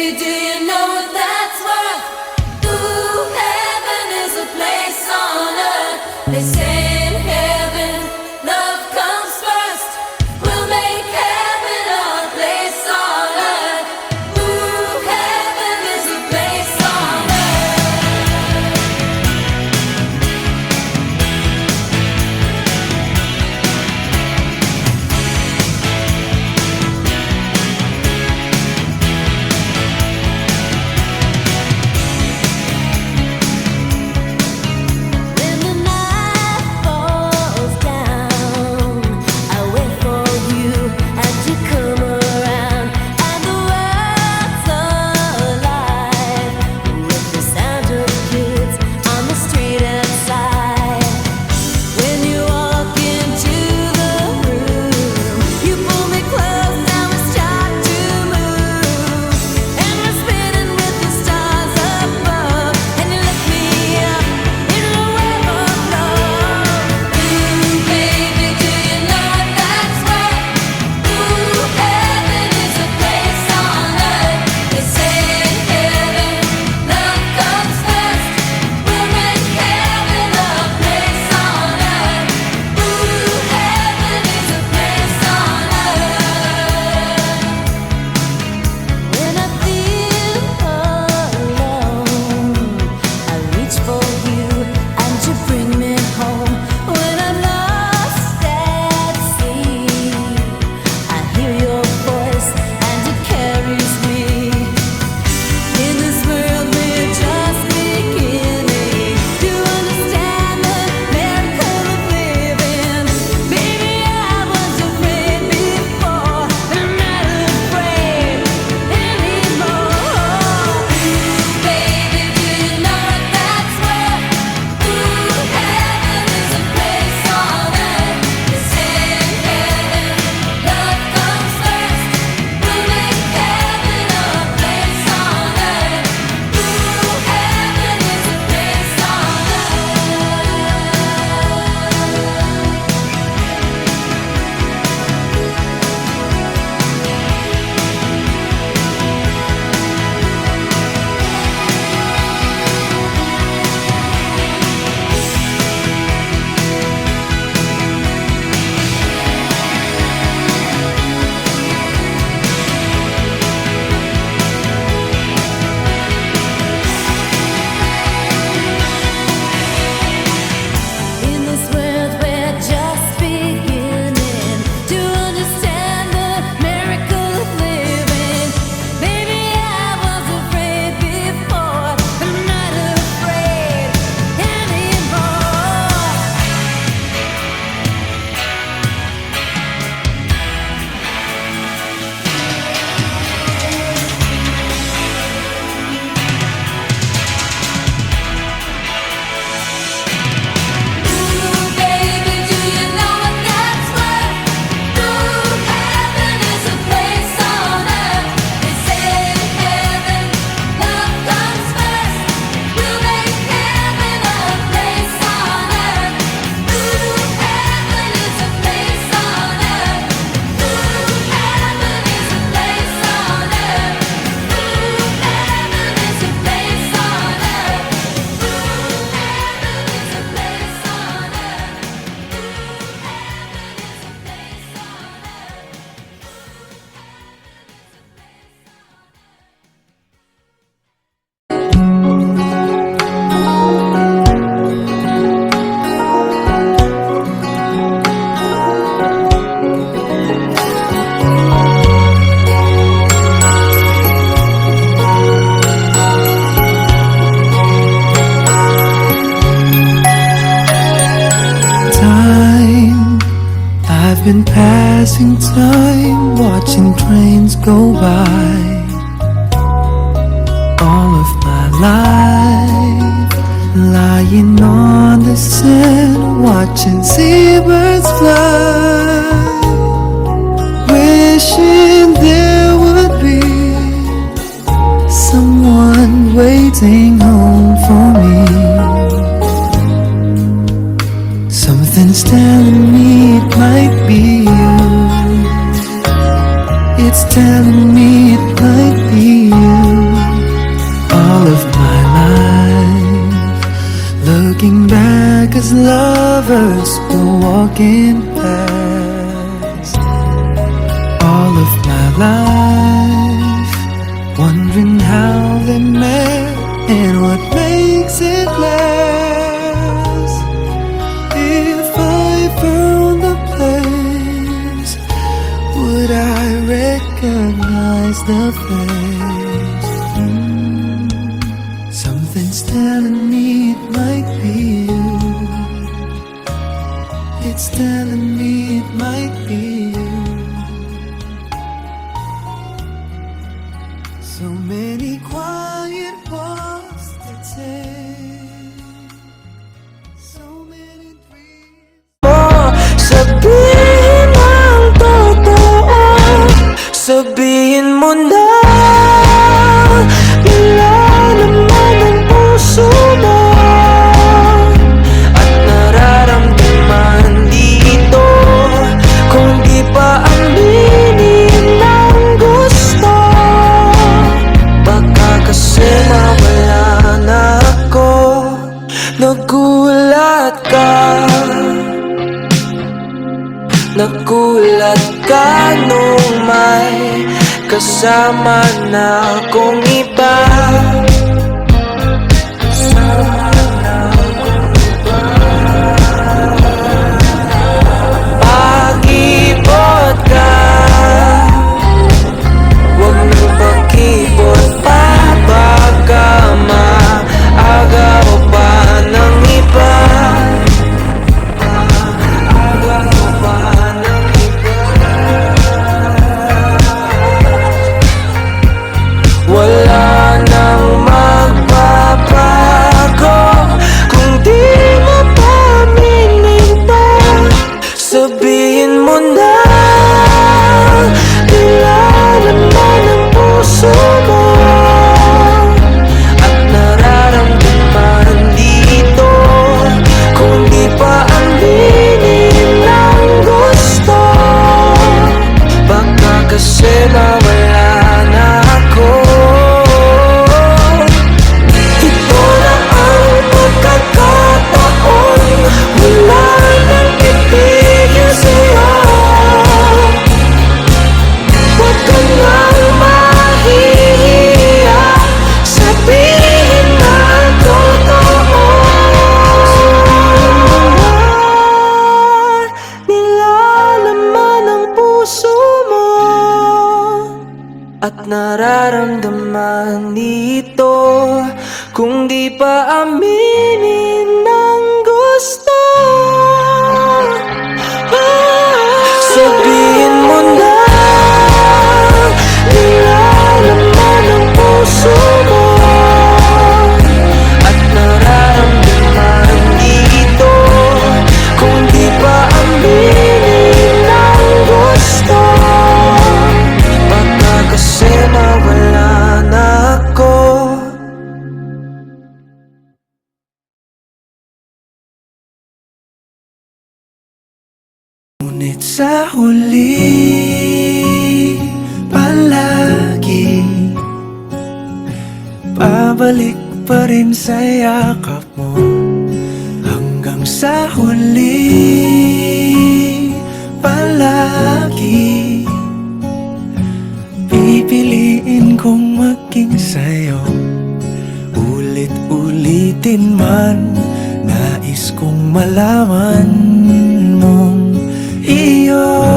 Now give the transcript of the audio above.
baby, do you know what that's worth? Ooh, heaven is a place on earth. They say in heaven, love comes first. We'll make heaven a place on earth. Ooh, heaven is a place on When the night falls down, I wait for you and you come around, and the world's alive with the sound of kids on the street outside. When you walk into the room, you pull me close and we start to move, and we're spinning with the stars above, and you lift me up in a wave of love. Ooh, baby, do you know what that's worth? Ooh, heaven is a place on earth. They say in heaven, love comes first. We'll make heaven a place on earth. Ooh, heaven is a place on earth. When I feel alone, I reach for you and you bring me home. When I'm lost at sea, I hear your voice and it carries me. In this world we're just beginning to understand the miracle of living. Baby, I was afraid before, but I'm not afraid anymore. Baby, do you know what that's worth? Ooh, heaven is a place on earth. They say in heaven, love comes first. We'll make heaven a place on earth. Ooh, heaven is a place on In this world we're just beginning to understand the miracle of living. Baby, I was afraid before, but I'm not afraid anymore. Ooh, baby, do you know what that's worth? Ooh, heaven is a place on earth. They say in heaven, love comes first. We'll make heaven a place on earth. Ooh, heaven is a place on earth. Ooh, heaven is a place on earth. Ooh, heaven is a place on earth. Ooh, heaven is a place on earth. Time, I've been passing time, watching trains go by. All of my life, lying on the sand, watching seabirds fly, wishing there would be someone waiting home for me. Something's telling me it might be you. It's telling me it might be you. of my life, looking back as lovers were walking past. All of my life, wondering how they met and what makes it last. If I found the place, would I recognize the face? Something's telling me it might be you. It's telling me it might be you. So many quiet walks to take, so many dreams. Sabihin ang totoo, sabihin mo na nilalaman ang puso mo at nararamdaman dito. Kung di pa aminin ang gusto, baka kasi mawala na ako. Nagulat ka, nagulat ka nung may kasama na akong iba. Kasama na akong iba. Pag-ibot ka, huwag nang pag-ibot pa, baka maagaw pa ng iba. Agaw pa ng iba. Wala nang magbabago kung di mo pa aminin to. Sabihin mo na nilalaman ang puso mo at nararamdaman dito. Kung di pa aminin ang gusto, baka kasi mawala na ako. Ito na ang pagkakataon, wala nang pipigil sa'yo. Huwag ka nang mahihiya, sabihin na ang totoo. Nilalaman ang puso mo at nararamdaman dito. Kung di pa aminin ang gusto, sabihin mo na nilalaman ang puso mo at nararamdaman dito. Kung di pa aminin ang gusto, baka kasi mawala na ako. Ngunit sa huli, palagi pabalik pa rin sa yakap mo. Hanggang sa huli, palagi pipiliin kong maging sa'yo. Ulit-ulitin man, nais kong malaman mong iyo.